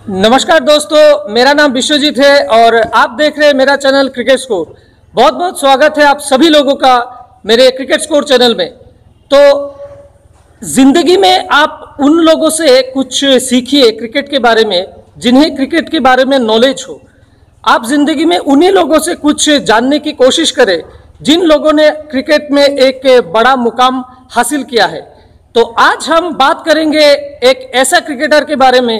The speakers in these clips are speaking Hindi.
नमस्कार दोस्तों, मेरा नाम विश्वजीत है और आप देख रहे हैं मेरा चैनल क्रिकेट स्कोर। बहुत बहुत स्वागत है आप सभी लोगों का मेरे क्रिकेट स्कोर चैनल में। तो जिंदगी में आप उन लोगों से कुछ सीखिए क्रिकेट के बारे में जिन्हें क्रिकेट के बारे में नॉलेज हो। आप जिंदगी में उन्हीं लोगों से कुछ जानने की कोशिश करें जिन लोगों ने क्रिकेट में एक बड़ा मुकाम हासिल किया है। तो आज हम बात करेंगे एक ऐसा क्रिकेटर के बारे में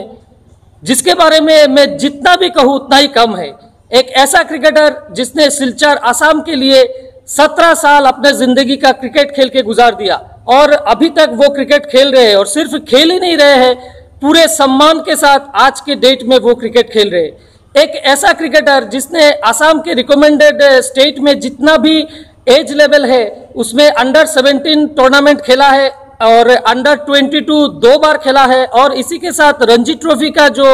जिसके बारे में मैं जितना भी कहूँ उतना ही कम है। एक ऐसा क्रिकेटर जिसने सिलचर असम के लिए 17 साल अपने जिंदगी का क्रिकेट खेल के गुजार दिया और अभी तक वो क्रिकेट खेल रहे हैं और सिर्फ खेल ही नहीं रहे हैं, पूरे सम्मान के साथ आज के डेट में वो क्रिकेट खेल रहे हैं। एक ऐसा क्रिकेटर जिसने असम के रिकमेंडेड स्टेट में जितना भी एज लेवल है उसमें अंडर 17 टूर्नामेंट खेला है और अंडर 22 2 बार खेला है और इसी के साथ रणजी ट्रॉफी का जो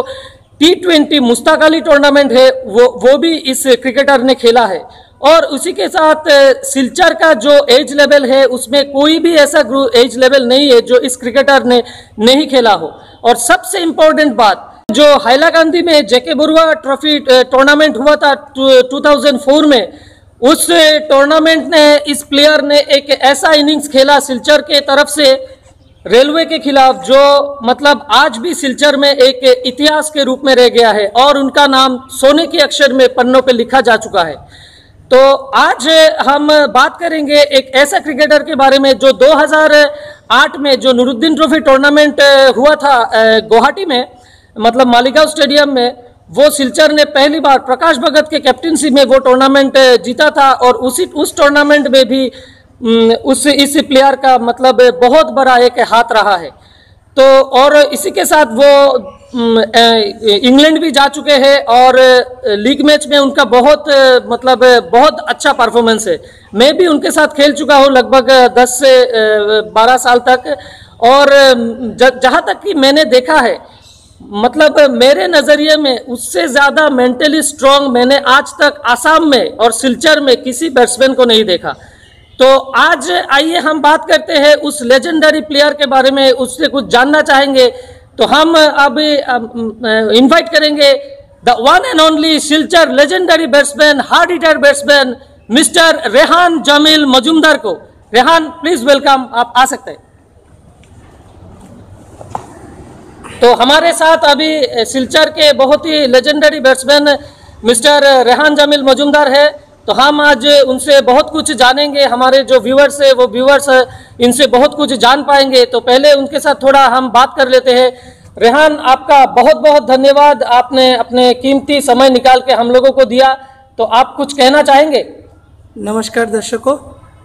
T20 मुश्ताक अली टूर्नामेंट है वो भी इस क्रिकेटर ने खेला है। और उसी के साथ सिलचर का जो एज लेवल है उसमें कोई भी ऐसा एज लेवल नहीं है जो इस क्रिकेटर ने नहीं खेला हो। और सबसे इम्पोर्टेंट बात, जो हैलाकांदी में जेके बरुआ ट्रॉफी टूर्नामेंट हुआ था 2004 में, उस टूर्नामेंट ने इस प्लेयर ने एक ऐसा इनिंग्स खेला सिलचर के तरफ से रेलवे के खिलाफ जो मतलब आज भी सिलचर में एक इतिहास के रूप में रह गया है और उनका नाम सोने के अक्षर में पन्नों पे लिखा जा चुका है। तो आज हम बात करेंगे एक ऐसा क्रिकेटर के बारे में जो 2008 में जो नूरुद्दीन ट्रॉफी टूर्नामेंट हुआ था गुवाहाटी में, मतलब मालीगांव स्टेडियम में, वो सिलचर ने पहली बार प्रकाश भगत के कैप्टनसी में वो टूर्नामेंट जीता था और उस टूर्नामेंट में भी इस प्लेयर का मतलब बहुत बड़ा एक हाथ रहा है। तो और इसी के साथ वो इंग्लैंड भी जा चुके हैं और लीग मैच में उनका बहुत अच्छा परफॉर्मेंस है। मैं भी उनके साथ खेल चुका हूँ लगभग 10 से 12 साल तक और जहाँ तक कि मैंने देखा है, मतलब मेरे नज़रिए में उससे ज़्यादा मेंटली स्ट्रांग मैंने आज तक असम में और सिलचर में किसी बैट्समैन को नहीं देखा। तो आज आइए हम बात करते हैं उस लेजेंडरी प्लेयर के बारे में, उससे कुछ जानना चाहेंगे। तो हम अब इनवाइट करेंगे the one and only Silchar legendary batsman, hard hitter batsman mister Rehan Jamil Majumdar को। रेहान प्लीज वेलकम, आप आ सकते हैं। तो हमारे साथ अभी सिलचर के बहुत ही legendary batsman mister Rehan Jamil Majumdar है। तो हम आज उनसे बहुत कुछ जानेंगे, हमारे जो व्यूअर्स है वो व्यूअर्स इनसे बहुत कुछ जान पाएंगे। तो पहले उनके साथ थोड़ा हम बात कर लेते हैं। रेहान, आपका बहुत बहुत धन्यवाद, आपने अपने कीमती समय निकाल के हम लोगों को दिया। तो आप कुछ कहना चाहेंगे? नमस्कार दर्शकों,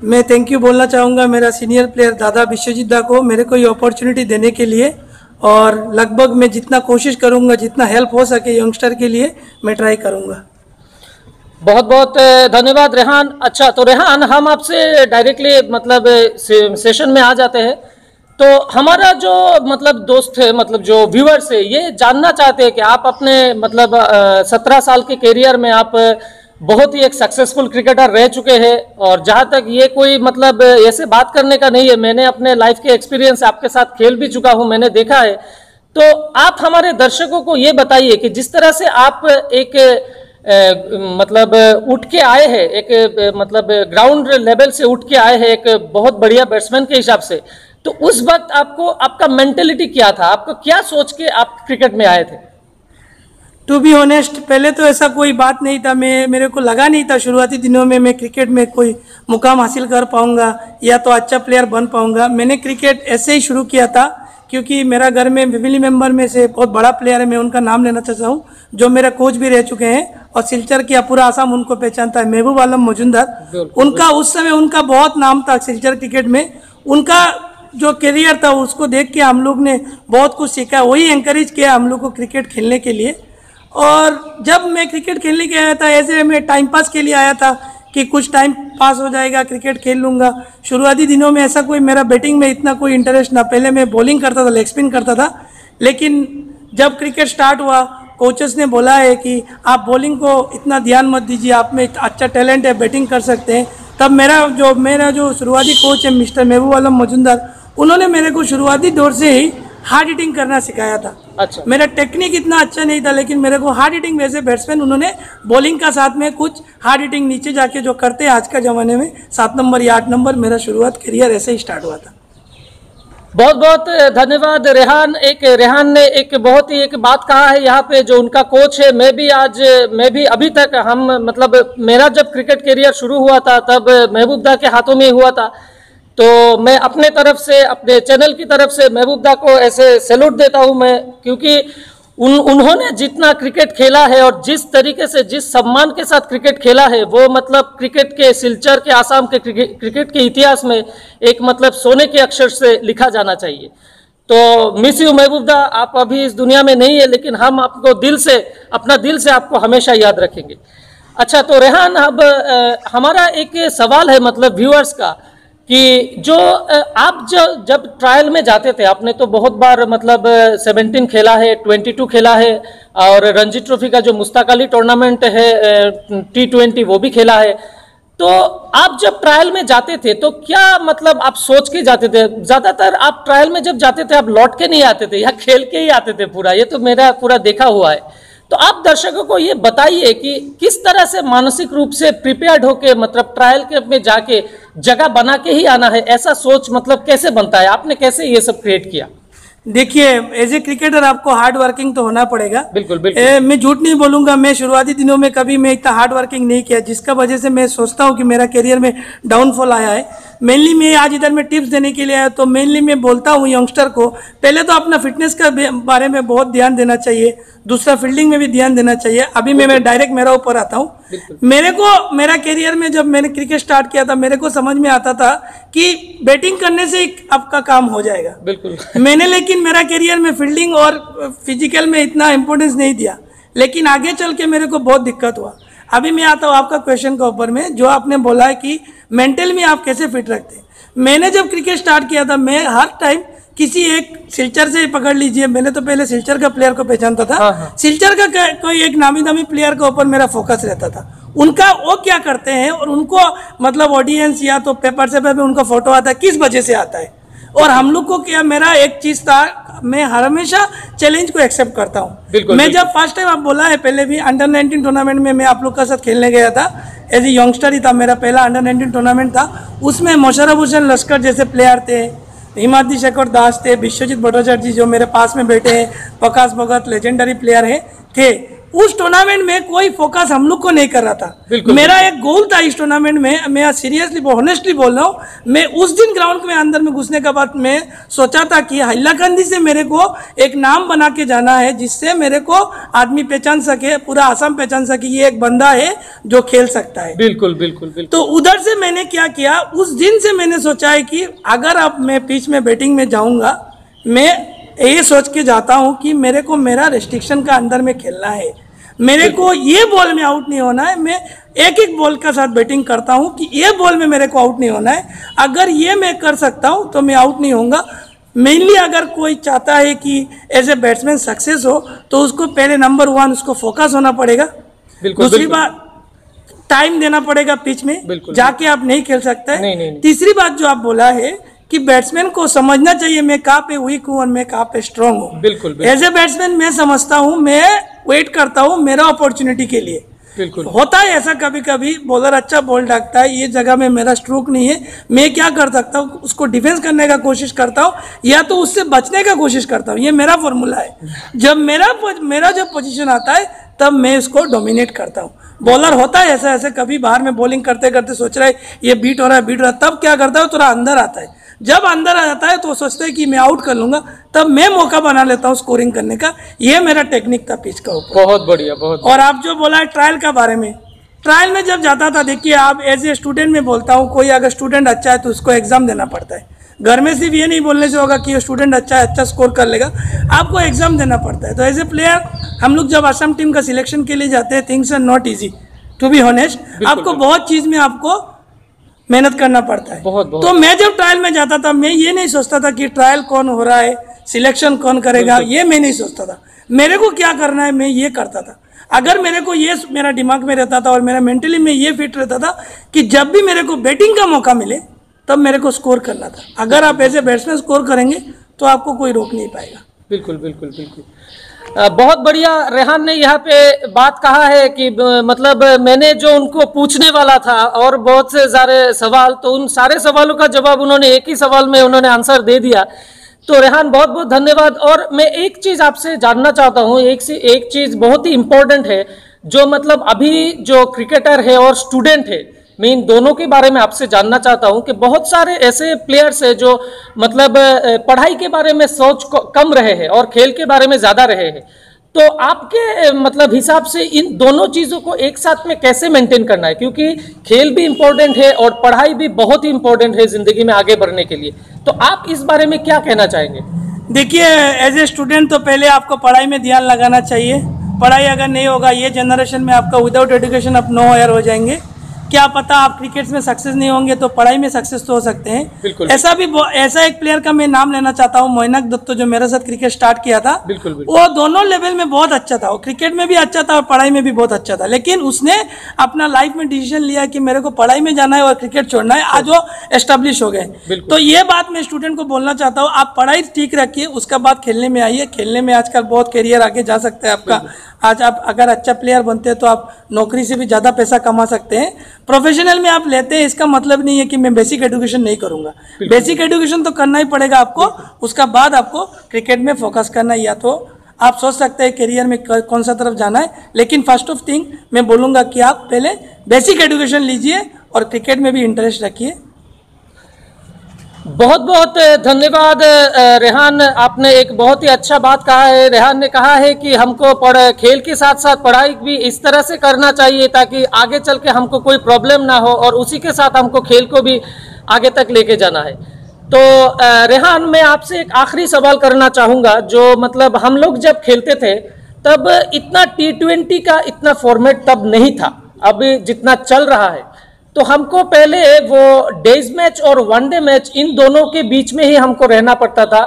मैं थैंक यू बोलना चाहूँगा मेरा सीनियर प्लेयर दादा विश्वजीत दा को मेरे को ये अपॉर्चुनिटी देने के लिए। और लगभग मैं जितना कोशिश करूंगा, जितना हेल्प हो सके यंगस्टर के लिए मैं ट्राई करूंगा। बहुत बहुत धन्यवाद रेहान। अच्छा, तो रेहान, हम आपसे डायरेक्टली मतलब सेशन में आ जाते हैं। तो हमारा जो मतलब दोस्त है, मतलब जो व्यूअर्स है, ये जानना चाहते हैं कि आप अपने मतलब 17 साल के कैरियर में आप बहुत ही एक सक्सेसफुल क्रिकेटर रह चुके हैं। और जहाँ तक ये कोई मतलब ऐसे बात करने का नहीं है, मैंने अपने लाइफ के एक्सपीरियंस आपके साथ खेल भी चुका हूँ, मैंने देखा है। तो आप हमारे दर्शकों को ये बताइए कि जिस तरह से आप एक मतलब उठ के आए हैं, एक मतलब ग्राउंड लेवल से उठ के आए हैं एक बहुत बढ़िया बैट्समैन के हिसाब से, तो उस वक्त आपको आपका मेंटेलिटी क्या था, आपको क्या सोच के आप क्रिकेट में आए थे? टू बी ऑनेस्ट, पहले तो ऐसा कोई बात नहीं था। मेरे को लगा नहीं था शुरुआती दिनों में मैं क्रिकेट में कोई मुकाम हासिल कर पाऊंगा या तो अच्छा प्लेयर बन पाऊंगा। मैंने क्रिकेट ऐसे ही शुरू किया था क्योंकि मेरा घर में फैमिली मेंबर में से बहुत बड़ा प्लेयर है, मैं उनका नाम लेना चाहता हूँ, जो मेरा कोच भी रह चुके हैं और सिलचर की पूरा आसाम उनको पहचानता है, महबूब आलम मजूमदार। उनका उस समय उनका बहुत नाम था सिलचर क्रिकेट में। उनका जो करियर था उसको देख के हम लोग ने बहुत कुछ सीखा, वही एंकरेज किया हम लोग को क्रिकेट खेलने के लिए। और जब मैं क्रिकेट खेलने के आया था, ऐसे मैं टाइम पास के लिए आया था कि कुछ टाइम पास हो जाएगा, क्रिकेट खेल लूँगा। शुरुआती दिनों में ऐसा कोई मेरा बैटिंग में इतना कोई इंटरेस्ट ना, पहले मैं बॉलिंग करता था, लेग स्पिन करता था। लेकिन जब क्रिकेट स्टार्ट हुआ, कोचेस ने बोला है कि आप बॉलिंग को इतना ध्यान मत दीजिए, आप में अच्छा टैलेंट है, बैटिंग कर सकते हैं। तब मेरा जो शुरुआती कोच है मिस्टर महबूब आलम मजूमदार, उन्होंने मेरे को शुरुआती दौर से ही हार्ड हिटिंग करना सिखाया था। अच्छा। मेरा टेक्निक इतना अच्छा नहीं था, लेकिन मेरे को हार्ड हिटिंग वैसे बैट्समैन उन्होंने बॉलिंग का साथ में कुछ हार्ड हिटिंग नीचे जाके जो करते हैं आज का ज़माने में 7 नंबर या 8 नंबर, मेरा शुरुआत करियर ऐसे ही स्टार्ट हुआ था। बहुत बहुत धन्यवाद रेहान। रेहान ने एक बहुत ही एक बात कहा है यहाँ पे, जो उनका कोच है। मैं भी अभी तक मतलब मेरा जब क्रिकेट करियर शुरू हुआ था तब महबूबदा के हाथों में ही हुआ था। तो मैं अपने तरफ से, अपने चैनल की तरफ से महबूबदा को ऐसे सैल्यूट देता हूँ मैं, क्योंकि उन्होंने जितना क्रिकेट खेला है और जिस तरीके से, जिस सम्मान के साथ क्रिकेट खेला है, वो मतलब क्रिकेट के सिलचर के, आसाम के क्रिकेट के इतिहास में एक मतलब सोने के अक्षर से लिखा जाना चाहिए। तो मिस यू महबूबदा, आप अभी इस दुनिया में नहीं है, लेकिन हम आपको अपना दिल से आपको हमेशा याद रखेंगे। अच्छा, तो रेहान, अब हमारा एक सवाल है मतलब व्यूअर्स का, कि जो आप जब ट्रायल में जाते थे, आपने तो बहुत बार मतलब 17 खेला है, 22 खेला है, और रणजी ट्रॉफी का जो मुश्ताक अली टूर्नामेंट है T20 वो भी खेला है। तो आप जब ट्रायल में जाते थे तो क्या मतलब आप सोच के जाते थे? ज्यादातर आप ट्रायल में जब जाते थे आप लौट के नहीं आते थे या खेल के ही आते थे पूरा? ये तो मेरा पूरा देखा हुआ है। तो आप दर्शकों को ये बताइए कि किस तरह से मानसिक रूप से प्रिपेयर्ड होके मतलब ट्रायल के में जाके जगह बना के ही आना है, ऐसा सोच मतलब कैसे बनता है? आपने कैसे ये सब क्रिएट किया? देखिए, एज ए क्रिकेटर आपको हार्ड वर्किंग तो होना पड़ेगा। बिल्कुल बिल्कुल। मैं झूठ नहीं बोलूंगा, मैं शुरुआती दिनों में कभी मैं इतना हार्ड वर्किंग नहीं किया, जिसका वजह से मैं सोचता हूं कि मेरा करियर में डाउनफॉल आया है। मेनली मैं आज इधर में टिप्स देने के लिए आया, तो मेनली मैं बोलता हूं यंगस्टर को, पहले तो अपना फिटनेस का बारे में बहुत ध्यान देना चाहिए, दूसरा फील्डिंग में भी ध्यान देना चाहिए। अभी मैं डायरेक्ट मेरा ऊपर आता हूँ। मेरा करियर में जब मैंने क्रिकेट स्टार्ट किया था, मेरे को समझ में आता था कि बैटिंग करने से आपका काम हो जाएगा। बिल्कुल। मैंने लेकिन मेरा करियर में फील्डिंग और फिजिकल में इतना इंपॉर्टेंस नहीं दिया, लेकिन आगे चल के मेरे को बहुत दिक्कत हुआ। अभी मैं आता हूँ आपका क्वेश्चन के ऊपर में, जो आपने बोला है कि मेंटल में आप कैसे फिट रखते हैं। मैंने जब क्रिकेट स्टार्ट किया था, मैं हर टाइम किसी एक सिलचर से पकड़ लीजिए, मैंने तो पहले सिलचर का प्लेयर को पहचानता था। हाँ। सिलचर का कोई एक नामी दामी प्लेयर के ऊपर मेरा फोकस रहता था, उनका वो क्या करते हैं और उनको मतलब ऑडियंस या तो पेपर से पे उनका फोटो आता है, किस वजह से आता है। और हम लोग को क्या, मेरा एक चीज था, मैं हमेशा चैलेंज को एक्सेप्ट करता हूँ। मैं जब फर्स्ट टाइम आप बोला है, पहले भी अंडर 19 टूर्नामेंट में मैं आप लोग का साथ खेलने गया था, एज ए यंगस्टर ही था, मेरा पहला अंडर 19 टूर्नामेंट था। उसमें मोशर्रफ हुसैन लश्कर जैसे प्लेयर थे, हिमाद्री शेखर दास थे, विश्वजीत भट्टाचार्य जी जो मेरे पास में बैठे हैं, प्रकाश भगत लेजेंडरी प्लेयर है थे। उस टूर्नामेंट में कोई फोकस हम लोग को नहीं कर रहा था। मेरा एक गोल था इस टूर्नामेंट में, मैं सीरियसली ऑनेस्टली बोल रहा हूँ, मैं उस दिन ग्राउंड में अंदर में घुसने के बाद मैं सोचा था कि हैलाकंदी से मेरे को एक नाम बना के जाना है, जिससे मेरे को आदमी पहचान सके, पूरा आसाम पहचान सके, ये एक बंदा है जो खेल सकता है। बिल्कुल बिल्कुल बिल्कुल। तो उधर से मैंने क्या किया, उस दिन से मैंने सोचा है कि अगर अब मैं पिच में बैटिंग में जाऊंगा, मैं ये सोच के जाता हूं कि मेरे को मेरा रेस्ट्रिक्शन का अंदर में खेलना है, मेरे को ये बॉल में आउट नहीं होना है। मैं एक एक बॉल का साथ बैटिंग करता हूं कि ये बॉल में मेरे को आउट नहीं होना है। अगर ये मैं कर सकता हूं तो मैं आउट नहीं होऊंगा। मेनली अगर कोई चाहता है कि एज ए बैट्समैन सक्सेस हो, तो उसको पहले नंबर 1 उसको फोकस होना पड़ेगा। दूसरी बात, टाइम देना पड़ेगा पिच में, जाके आप नहीं खेल सकते। तीसरी बात जो आप बोला है कि बैट्समैन को समझना चाहिए मैं कहाँ पे वीक हूँ और मैं कहाँ पे स्ट्रांग हूँ। बिल्कुल। एज ए बैट्समैन मैं समझता हूँ, मैं वेट करता हूँ मेरा अपॉर्चुनिटी के लिए। बिल्कुल होता है ऐसा, कभी कभी बॉलर अच्छा बॉल डालता है, ये जगह में मेरा स्ट्रोक नहीं है, मैं क्या कर सकता हूँ, उसको डिफेंस करने का कोशिश करता हूँ या तो उससे बचने का कोशिश करता हूँ। ये मेरा फॉर्मूला है। जब मेरा जब पोजीशन आता है तब मैं इसको डोमिनेट करता हूँ। बॉलर होता है ऐसा, ऐसे कभी बाहर में बॉलिंग करते करते सोच रहा है ये बीट हो रहा है, तब क्या करता है, थोड़ा अंदर आता है। जब अंदर आ जाता है तो सोचते हैं कि मैं आउट कर लूंगा, तब मैं मौका बना लेता हूँ स्कोरिंग करने का। ये मेरा टेक्निक था पिच का ऊपर। बहुत बढ़िया, बहुत। और आप जो बोला है ट्रायल का बारे में, ट्रायल में जब जाता था, देखिए आप एज ए स्टूडेंट में बोलता हूँ, कोई अगर स्टूडेंट अच्छा है तो उसको एग्जाम देना पड़ता है। घर में सिर्फ ये नहीं बोलने से होगा कि ये स्टूडेंट अच्छा है, अच्छा स्कोर कर लेगा, आपको एग्जाम देना पड़ता है। तो एज ए प्लेयर हम लोग जब असम टीम का सिलेक्शन के लिए जाते हैं, things are not easy to be honest. आपको बहुत चीज में आपको मेहनत करना पड़ता है। बहुत। तो मैं जब ट्रायल में जाता था, मैं ये नहीं सोचता था कि ट्रायल कौन हो रहा है, सिलेक्शन कौन करेगा, ये मैं नहीं सोचता था। मेरे को क्या करना है मैं ये करता था। अगर मेरे को ये मेरा दिमाग में रहता था और मेरा मेंटली में ये फिट रहता था कि जब भी मेरे को बैटिंग का मौका मिले तब मेरे को स्कोर करना था। अगर आप ऐसे बैट्समैन स्कोर करेंगे तो आपको कोई रोक नहीं पाएगा। बिल्कुल बिल्कुल बिल्कुल। बहुत बढ़िया रेहान ने यहाँ पे बात कहा है कि मतलब मैंने जो उनको पूछने वाला था और बहुत से सारे सवाल, तो उन सारे सवालों का जवाब उन्होंने एक ही सवाल में उन्होंने आंसर दे दिया। तो रेहान बहुत बहुत धन्यवाद। और मैं एक चीज आपसे जानना चाहता हूँ, एक चीज बहुत ही इंपॉर्टेंट है, जो मतलब अभी जो क्रिकेटर है और स्टूडेंट है, मैं इन दोनों के बारे में आपसे जानना चाहता हूं कि बहुत सारे ऐसे प्लेयर्स हैं जो मतलब पढ़ाई के बारे में सोच कम रहे हैं और खेल के बारे में ज्यादा रहे हैं। तो आपके मतलब हिसाब से इन दोनों चीजों को एक साथ में कैसे मेंटेन करना है, क्योंकि खेल भी इंपॉर्टेंट है और पढ़ाई भी बहुत ही इंपॉर्टेंट है जिंदगी में आगे बढ़ने के लिए। तो आप इस बारे में क्या कहना चाहेंगे? देखिए, एज ए स्टूडेंट तो पहले आपको पढ़ाई में ध्यान लगाना चाहिए। पढ़ाई अगर नहीं होगा, ये जनरेशन में आपका विदाउट एजुकेशन आप नो ईयर हो जाएंगे। क्या पता आप क्रिकेट में सक्सेस नहीं होंगे तो पढ़ाई में सक्सेस तो हो सकते हैं। ऐसा एक प्लेयर का मैं नाम लेना चाहता हूँ, मोइनक दत्तो, जो मेरे साथ क्रिकेट स्टार्ट किया था। बिल्कुल। वो दोनों लेवल में बहुत अच्छा था, वो क्रिकेट में भी अच्छा था और पढ़ाई में भी बहुत अच्छा था। लेकिन उसने अपना लाइफ में डिसीजन लिया कि मेरे को पढ़ाई में जाना है और क्रिकेट छोड़ना है। आज वो एस्टेब्लिश हो गए। तो ये बात मैं स्टूडेंट को बोलना चाहता हूँ, आप पढ़ाई ठीक रखिए, उसका बाद खेलने में आइए। खेलने में आजकल बहुत करियर आगे जा सकता है आपका। आज आप अगर अच्छा प्लेयर बनते हैं तो आप नौकरी से भी ज़्यादा पैसा कमा सकते हैं। प्रोफेशनल में आप लेते हैं, इसका मतलब नहीं है कि मैं बेसिक एजुकेशन नहीं करूंगा। बेसिक एजुकेशन तो करना ही पड़ेगा आपको, उसका बाद आपको क्रिकेट में फोकस करना है। या तो आप सोच सकते हैं करियर में कौन सा तरफ जाना है, लेकिन फर्स्ट ऑफ थिंग मैं बोलूँगा कि आप पहले बेसिक एजुकेशन लीजिए और क्रिकेट में भी इंटरेस्ट रखिए। बहुत बहुत धन्यवाद रेहान, आपने एक बहुत ही अच्छा बात कहा है। रेहान ने कहा है कि हमको खेल के साथ साथ पढ़ाई भी इस तरह से करना चाहिए ताकि आगे चल के हमको कोई प्रॉब्लम ना हो, और उसी के साथ हमको खेल को भी आगे तक लेके जाना है। तो रेहान, मैं आपसे एक आखिरी सवाल करना चाहूँगा। जो मतलब हम लोग जब खेलते थे तब इतना T20 का इतना फॉर्मेट तब नहीं था, अभी जितना चल रहा है। तो हमको पहले वो डेज मैच और वनडे मैच, इन दोनों के बीच में ही हमको रहना पड़ता था,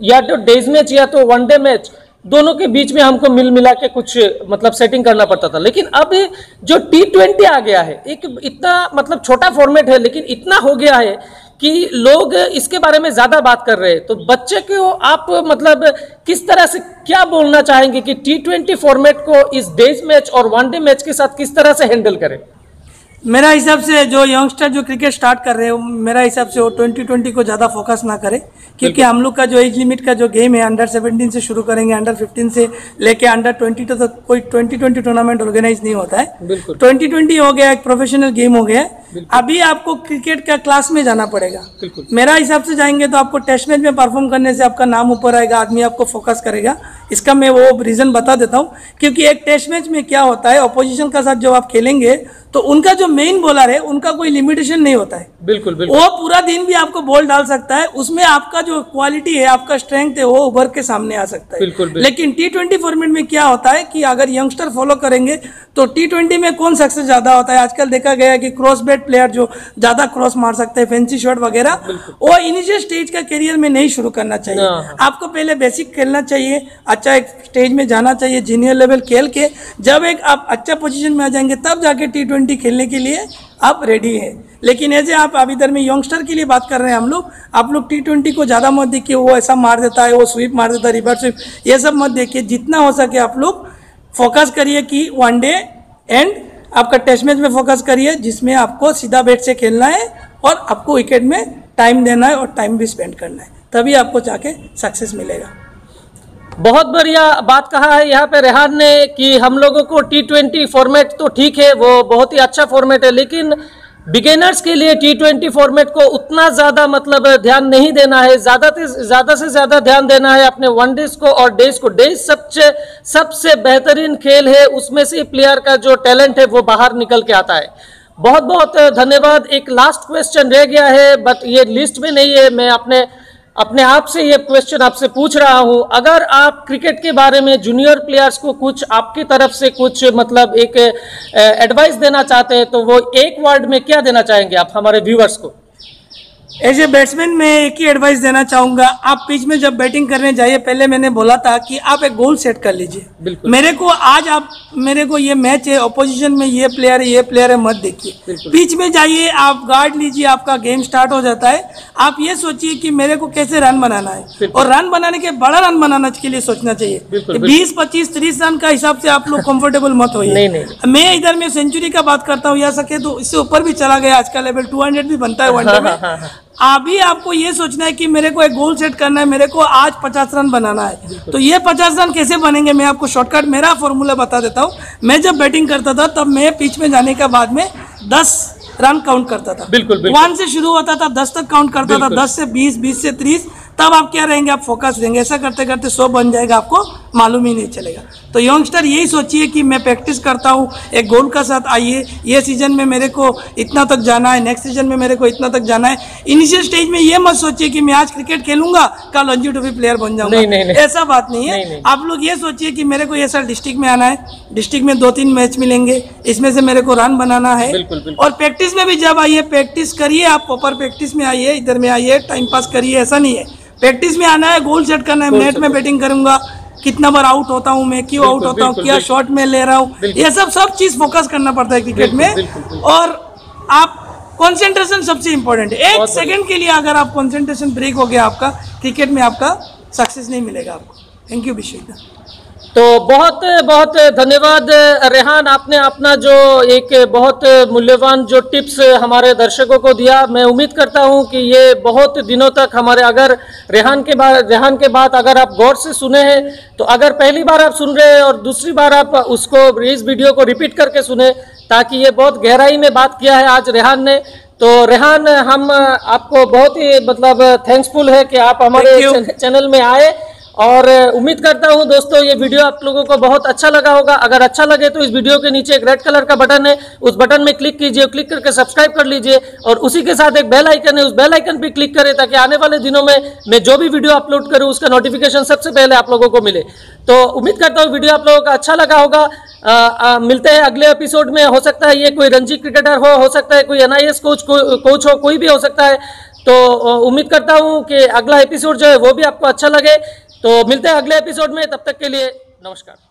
या तो डेज मैच या तो वनडे मैच, दोनों के बीच में हमको मिल मिला के कुछ मतलब सेटिंग करना पड़ता था। लेकिन अब जो T20 आ गया है, एक इतना मतलब छोटा फॉर्मेट है लेकिन इतना हो गया है कि लोग इसके बारे में ज्यादा बात कर रहे हैं। तो बच्चे को आप मतलब किस तरह से क्या बोलना चाहेंगे कि T20 फॉर्मेट को इस डेज मैच और वनडे मैच के साथ किस तरह से हैंडल करें? मेरा हिसाब से जो यंगस्टर जो क्रिकेट स्टार्ट कर रहे हैं, मेरा हिसाब से वो 2020 को ज़्यादा फोकस ना करें, क्योंकि हम लोग का जो एज लिमिट का जो गेम है अंडर 17 से शुरू करेंगे, अंडर 15 से लेके अंडर 20 तो कोई 2020 टूर्नामेंट ऑर्गेनाइज नहीं होता है। 2020 हो गया, एक प्रोफेशनल गेम हो गया। अभी आपको क्रिकेट का क्लास में जाना पड़ेगा। मेरा हिसाब से जाएंगे तो आपको टेस्ट मैच में परफॉर्म करने से आपका नाम ऊपर आएगा, आदमी आपको फोकस करेगा। इसका मैं वो रीजन बता देता हूँ, क्योंकि एक टेस्ट मैच में क्या होता है, अपोजिशन का साथ जब आप खेलेंगे तो उनका जो मेन बॉलर है उनका कोई लिमिटेशन नहीं होता है। बिल्कुल। वो पूरा दिन भी आपको बॉल डाल सकता है, उसमें आपका जो क्वालिटी है, आपका स्ट्रेंथ है, वो उभर के सामने आ सकता है। लेकिन T20 फॉर्मेट में क्या होता है कि अगर यंगस्टर फॉलो करेंगे तो T20 में कौन सक्सेस ज्यादा होता है। आजकल देखा गया है कि क्रॉस बैट प्लेयर जो ज्यादा क्रॉस मार सकते हैं, फैंसी शॉट वगैरह, वो इनिशियल स्टेज का करियर में नहीं शुरू करना चाहिए। आपको पहले बेसिक खेलना चाहिए, अच्छा एक स्टेज में जाना चाहिए, जूनियर लेवल खेल के जब एक आप अच्छा पोजीशन में आ जाएंगे तब जाके T20 खेलने के लिए आप रेडी हैं। लेकिन ऐसे आप अभी इधर में यंगस्टर के लिए बात कर रहे हैं हम लोग, आप लोग T20 को ज़्यादा मत देखिए, वो ऐसा मार देता है, वो स्वीप मार देता है, रिवर्स स्वीप, ये सब मत देखिए। जितना हो सके आप लोग फोकस करिए कि वनडे एंड आपका टेस्ट मैच में फोकस करिए, जिसमें आपको सीधा बैट से खेलना है और आपको विकेट में टाइम देना है और टाइम भी स्पेंड करना है, तभी आपको जाके सक्सेस मिलेगा। बहुत बढ़िया बात कहा है यहाँ पे रेहान ने कि हम लोगों को T20 फॉर्मेट तो ठीक है, वो बहुत ही अच्छा फॉर्मेट है, लेकिन बिगिनर्स के लिए T20 फॉर्मेट को उतना ज्यादा मतलब ध्यान नहीं देना है। ज्यादा से ज्यादा ध्यान देना है अपने वनडेज को और डेज को। डेज सबसे बेहतरीन खेल है, उसमें से प्लेयर का जो टैलेंट है वो बाहर निकल के आता है। बहुत बहुत धन्यवाद। एक लास्ट क्वेश्चन रह गया है, बट ये लिस्ट में नहीं है, मैं अपने आप से ये क्वेश्चन आपसे पूछ रहा हूं। अगर आप क्रिकेट के बारे में जूनियर प्लेयर्स को कुछ आपकी तरफ से कुछ मतलब एक एडवाइस देना चाहते हैं तो वो एक वर्ड में क्या देना चाहेंगे आप हमारे व्यूअर्स को? एज ए बैट्समैन मैं एक ही एडवाइस देना चाहूंगा, आप पिच में जब बैटिंग करने जाइए, पहले मैंने बोला था कि आप एक गोल सेट कर लीजिए। मेरे को ये मैच है, ऑपोजिशन में ये प्लेयर है मत देखिए, पिच में जाइए, आप गार्ड लीजिए, आपका गेम स्टार्ट हो जाता है। आप ये सोचिए कि मेरे को कैसे रन बनाना है, और रन बनाने के बड़ा रन बनाने के लिए सोचना चाहिए। 20, 25, 30 रन का हिसाब से आप लोग कंफर्टेबल मत होइए। मैं इधर में सेंचुरी का बात करता हूँ, या सके तो इससे ऊपर भी चला गया, आज का लेवल 200 भी बनता है वनडे में। अभी आपको ये सोचना है कि मेरे को एक गोल सेट करना है, मेरे को आज 50 रन बनाना है। तो ये 50 रन कैसे बनेंगे, मैं आपको शॉर्टकट मेरा फॉर्मूला बता देता हूँ। मैं जब बैटिंग करता था तब मैं पिच में जाने के बाद में 10 रन काउंट करता था। बिल्कुल 1 से शुरू होता था, 10 तक काउंट करता था, 10 से 20, 20 से 30, तब आप क्या रहेंगे, आप फोकस रहेंगे। ऐसा करते करते 100 बन जाएगा, आपको मालूम ही नहीं चलेगा। तो यंगस्टर यही सोचिए कि मैं प्रैक्टिस करता हूँ, एक गोल का साथ आइए, ये सीजन में मेरे को इतना तक जाना है, नेक्स्ट सीजन में मेरे को इतना तक जाना है। इनिशियल स्टेज में ये मत सोचिए कि मैं आज क्रिकेट खेलूंगा, कल रणजी ट्रॉफी प्लेयर बन जाऊंगा। ऐसा बात नहीं है। आप लोग ये सोचिए कि मेरे को ये साल डिस्ट्रिक्ट में आना है, डिस्ट्रिक्ट में 2-3 मैच मिलेंगे, इसमें से मेरे को रन बनाना है। और प्रैक्टिस में भी जब आइए, प्रैक्टिस करिए, आप प्रॉपर प्रैक्टिस में आइए, इधर में आइए, टाइम पास करिए, ऐसा नहीं है। प्रैक्टिस में आना है, गोल सेट करना है, नेट में बैटिंग करूंगा, कितना बार आउट होता हूं मैं, क्यों आउट होता हूं, क्या शॉट में ले रहा हूं, ये सब चीज फोकस करना पड़ता है क्रिकेट में। और आप कंसंट्रेशन सबसे इंपॉर्टेंट है। 1 सेकंड के लिए अगर आप कंसंट्रेशन ब्रेक हो गया आपका, क्रिकेट में आपका सक्सेस नहीं मिलेगा आपको। थैंक यू विश्व। तो बहुत बहुत धन्यवाद रेहान, आपने अपना जो एक बहुत मूल्यवान जो टिप्स हमारे दर्शकों को दिया। मैं उम्मीद करता हूं कि ये बहुत दिनों तक हमारे, अगर रेहान के बाद अगर आप गौर से सुने हैं, तो अगर पहली बार आप सुन रहे हैं और दूसरी बार आप उसको, इस वीडियो को रिपीट करके सुने, ताकि ये बहुत गहराई में बात किया है आज रेहान ने। तो रेहान, हम आपको बहुत ही मतलब थैंक्सफुल है कि आप हमारे चैनल में आए, और उम्मीद करता हूं दोस्तों ये वीडियो आप लोगों को बहुत अच्छा लगा होगा। अगर अच्छा लगे तो इस वीडियो के नीचे एक रेड कलर का बटन है, उस बटन में क्लिक कीजिए, क्लिक करके सब्सक्राइब कर लीजिए, और उसी के साथ एक बेल आइकन है, उस बेल आइकन पे क्लिक करें ताकि आने वाले दिनों में मैं जो भी वीडियो अपलोड करूं उसका नोटिफिकेशन सबसे पहले आप लोगों को मिले। तो उम्मीद करता हूँ वीडियो आप लोगों का अच्छा लगा होगा। मिलते हैं अगले एपिसोड में। हो सकता है ये कोई रणजी क्रिकेटर हो सकता है कोई NIS कोच हो, कोई भी हो सकता है। तो उम्मीद करता हूँ कि अगला एपिसोड जो है वो भी आपको अच्छा लगे। तो मिलते हैं अगले एपिसोड में, तब तक के लिए नमस्कार।